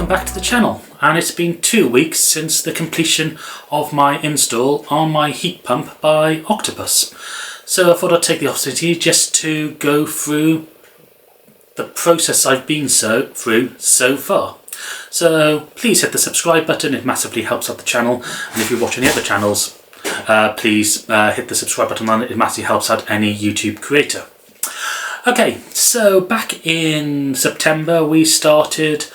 welcome back to the channel. And it's been 2 weeks since the completion of my install on my heat pump by Octopus. So I thought I'd take the opportunity just to go through the process I've been through so far. So please hit the subscribe button, it massively helps out the channel. And if you're watching the other channels, please hit the subscribe button on it, it massively helps out any YouTube creator. Okay, so back in September we started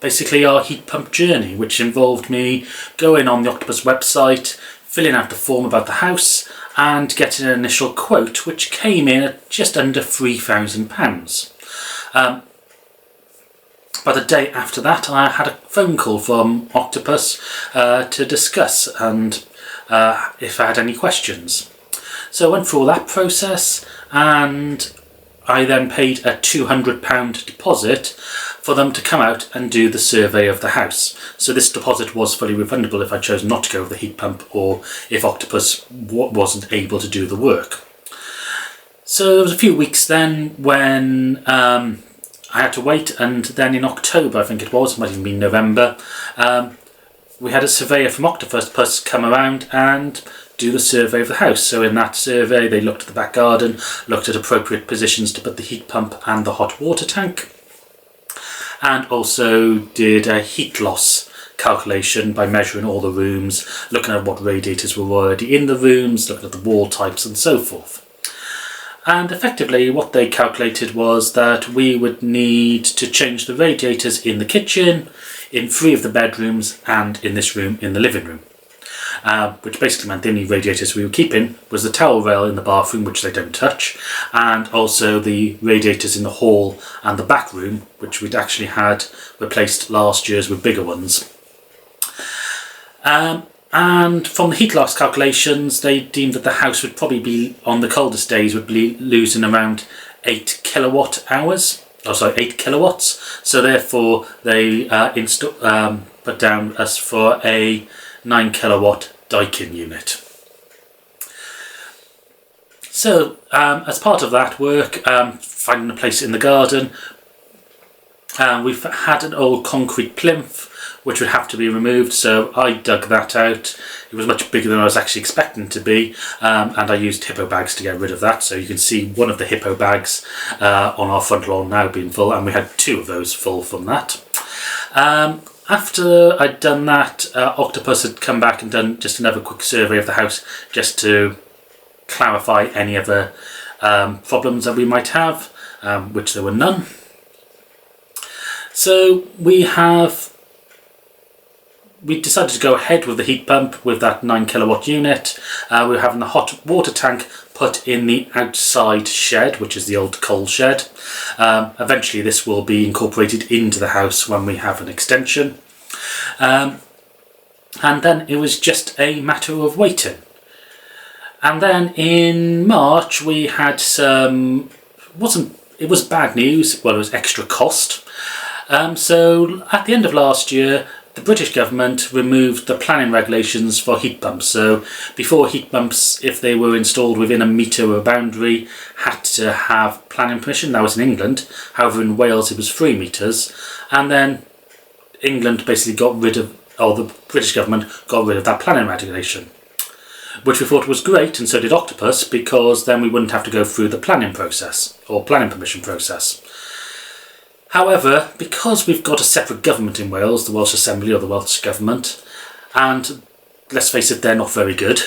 basically our heat pump journey, which involved me going on the Octopus website, filling out the form about the house and getting an initial quote which came in at just under £3,000. By the day after that I had a phone call from Octopus to discuss and if I had any questions. So I went through all that process and I then paid a £200 deposit for them to come out and do the survey of the house. So this deposit was fully refundable if I chose not to go with the heat pump or if Octopus wasn't able to do the work. So there was a few weeks then when I had to wait, and then in October I think it was, it might even be November, we had a surveyor from Octopus come around and do the survey of the house. So in that survey they looked at the back garden, looked at appropriate positions to put the heat pump and the hot water tank, and also did a heat loss calculation by measuring all the rooms, looking at what radiators were already in the rooms, looking at the wall types and so forth. And effectively what they calculated was that we would need to change the radiators in the kitchen, in 3 of the bedrooms and in this room in the living room. Which basically meant the only radiators we were keeping was the towel rail in the bathroom, which they don't touch, and also the radiators in the hall and the back room, which we'd actually had replaced last year's with bigger ones. And from the heat loss calculations they deemed that the house would probably be, on the coldest days, would be losing around 8 kilowatts. So therefore they put down us for a 9 kilowatt Daikin unit. So as part of that work, finding a place in the garden, we've had an old concrete plinth which would have to be removed, so I dug that out. It was much bigger than I was actually expecting it to be, and I used hippo bags to get rid of that. So you can see one of the hippo bags on our front lawn now being full, and we had 2 of those full from that. After I'd done that, Octopus had come back and done just another quick survey of the house just to clarify any other problems that we might have, which there were none. So we decided to go ahead with the heat pump with that 9 kilowatt unit. We're having the hot water tank put in the outside shed, which is the old coal shed. Eventually this will be incorporated into the house when we have an extension. And then it was just a matter of waiting. And then in March we had some, it was bad news, well it was extra cost. So at the end of last year the British government removed the planning regulations for heat pumps. So before, heat pumps, if they were installed within a metre or a boundary, had to have planning permission. That was in England. However, in Wales it was 3 metres. And then England basically got rid of, or the British government got rid of that planning regulation, which we thought was great, and so did Octopus, because then we wouldn't have to go through the planning process, or planning permission process. However, because we've got a separate government in Wales, the Welsh Assembly or the Welsh Government, and let's face it, they're not very good,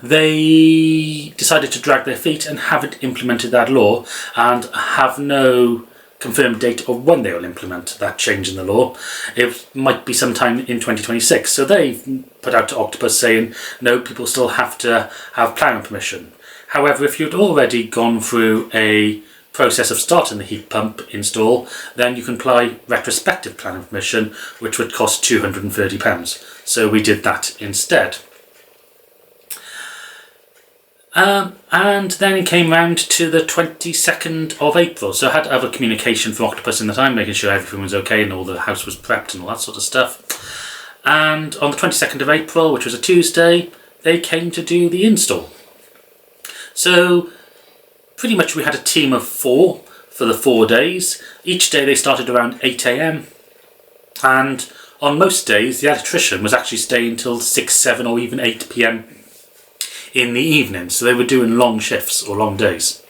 they decided to drag their feet and haven't implemented that law and have no confirmed date of when they will implement that change in the law. It might be sometime in 2026. So they've put out to Octopus saying, no, people still have to have planning permission. However, if you'd already gone through a process of starting the heat pump install, then you can apply retrospective planning permission, which would cost £230. So we did that instead. And then it came round to the 22nd of April. So I had other communication from Octopus in the time, making sure everything was okay and all the house was prepped and all that sort of stuff. And on the 22nd of April, which was a Tuesday, they came to do the install. So pretty much we had a team of 4 for the 4 days. Each day they started around 8 AM And on most days, the electrician was actually staying till 6, 7 or even 8 p.m. in the evening. So they were doing long shifts or long days.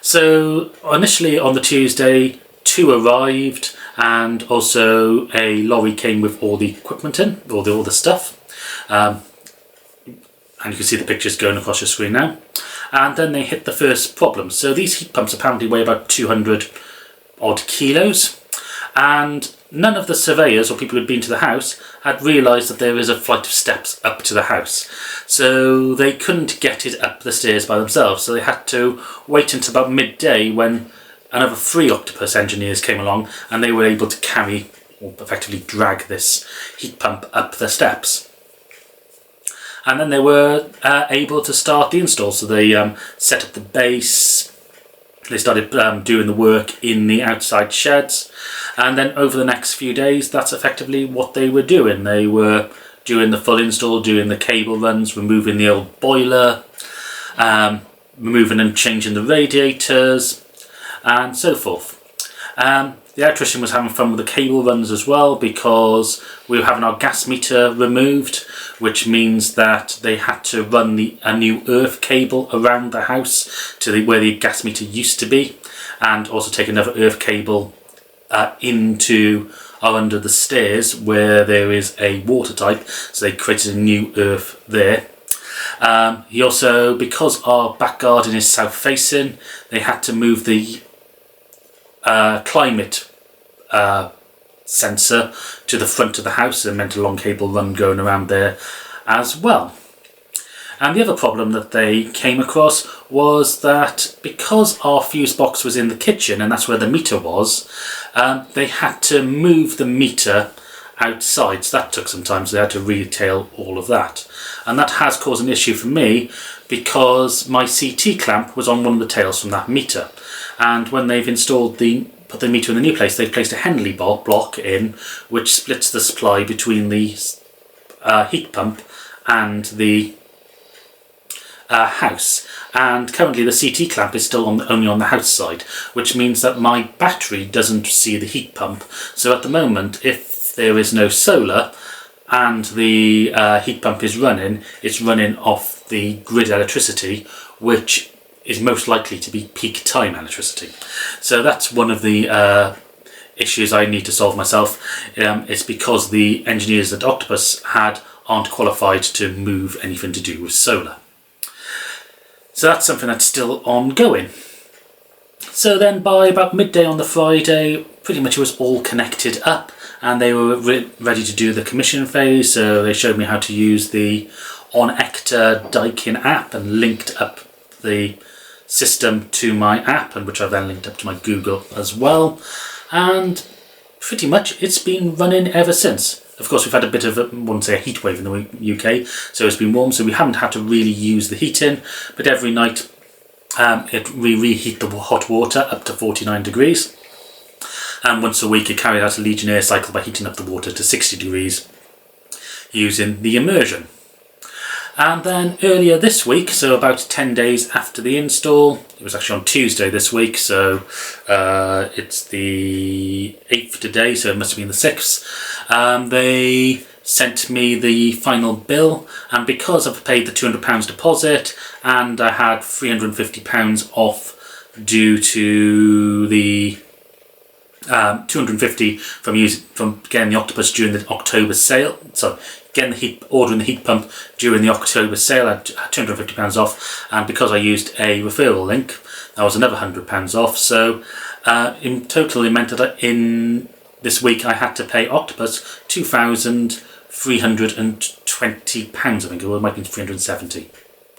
So initially on the Tuesday, 2 arrived, and also a lorry came with all the equipment in, all the stuff. And you can see the pictures going across your screen now. And then they hit the first problem. So these heat pumps apparently weigh about 200 odd kilos. And none of the surveyors or people who had been to the house had realised that there is a flight of steps up to the house. So they couldn't get it up the stairs by themselves. So they had to wait until about midday when another 3 Octopus engineers came along, and they were able to carry or effectively drag this heat pump up the steps. And then they were able to start the install. So they set up the base. They started doing the work in the outside sheds, and then over the next few days, that's effectively what they were doing. They were doing the full install, doing the cable runs, removing the old boiler, removing and changing the radiators, and so forth. The electrician was having fun with the cable runs as well, because we were having our gas meter removed, which means that they had to run a new earth cable around the house to where the gas meter used to be, and also take another earth cable into or under the stairs where there is a water type, so they created a new earth there. He also, because our back garden is south facing, they had to move the climate sensor to the front of the house, and meant a long cable run going around there as well. And the other problem that they came across was that because our fuse box was in the kitchen and that's where the meter was, they had to move the meter outside, so that took some time, so they had to retail all of that. And that has caused an issue for me, because my CT clamp was on one of the tails from that meter, and when they've put the meter in the new place, they've placed a Henley block in, which splits the supply between the heat pump and the house. And currently the CT clamp is still only on the house side, which means that my battery doesn't see the heat pump. So at the moment, if there is no solar and the heat pump is running, it's running off the grid electricity, which is most likely to be peak time electricity. So that's one of the issues I need to solve myself. It's because the engineers that Octopus had aren't qualified to move anything to do with solar. So that's something that's still ongoing. So then by about midday on the Friday, pretty much it was all connected up, and they were ready to do the commission phase. So they showed me how to use the OnEcta Daikin app and linked up the system to my app, and which I've then linked up to my Google as well. And pretty much it's been running ever since. Of course, we've had a bit of I wouldn't say a heat wave in the UK, so it's been warm, so we haven't had to really use the heating, but every night we reheat the hot water up to 49 degrees. And once a week it carried out a Legionnaire cycle by heating up the water to 60 degrees using the immersion. And then earlier this week, so about 10 days after the install, it was actually on Tuesday this week, so it's the 8th today, so it must have been the 6th, they sent me the final bill, and because I've paid the £200 deposit and I had £350 off due to the 250 from getting the Octopus during the October sale, so ordering the heat pump during the October sale, I had £250 off, and because I used a referral link, that was another £100 off. So in total it meant that in this week I had to pay Octopus £2,320, I think, or it might be 370.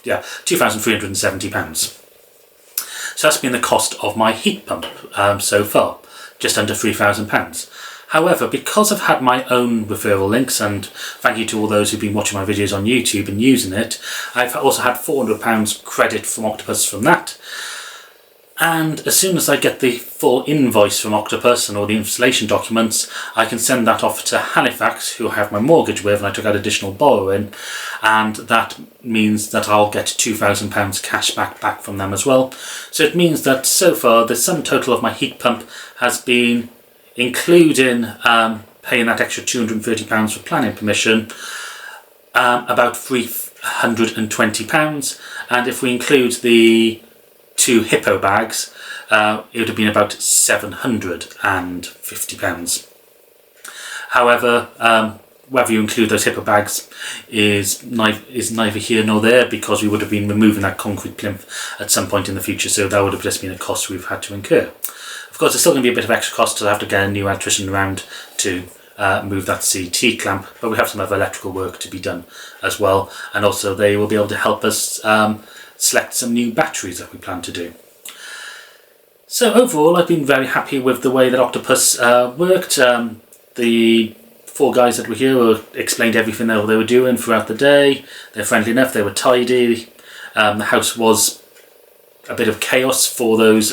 Yeah, £2,370. So that's been the cost of my heat pump so far, just under £3,000. However, because I've had my own referral links, and thank you to all those who've been watching my videos on YouTube and using it, I've also had £400 credit from Octopus from that. And as soon as I get the full invoice from Octopus and all the installation documents, I can send that off to Halifax, who I have my mortgage with, and I took out additional borrowing, and that means that I'll get £2,000 cash back from them as well. So it means that so far the sum total of my heat pump has been, including paying that extra £230 for planning permission, about £320, and if we include the 2 hippo bags, it would have been about £750. However, whether you include those hippo bags is neither here nor there, because we would have been removing that concrete plinth at some point in the future, so that would have just been a cost we've had to incur. Of course, there's still going to be a bit of extra cost to have to get a new electrician around to move that CT clamp, but we have some other electrical work to be done as well, and also they will be able to help us select some new batteries that we plan to do. So overall, I've been very happy with the way that Octopus worked. The 4 guys that were here explained everything that they were doing throughout the day. They're friendly enough, they were tidy. The house was a bit of chaos for those,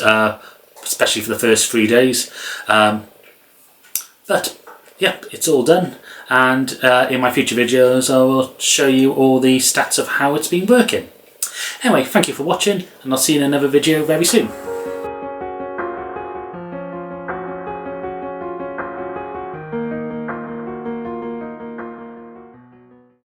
especially for the first 3 days. But yep, it's all done. And in my future videos, I will show you all the stats of how it's been working. Anyway, thank you for watching, and I'll see you in another video very soon.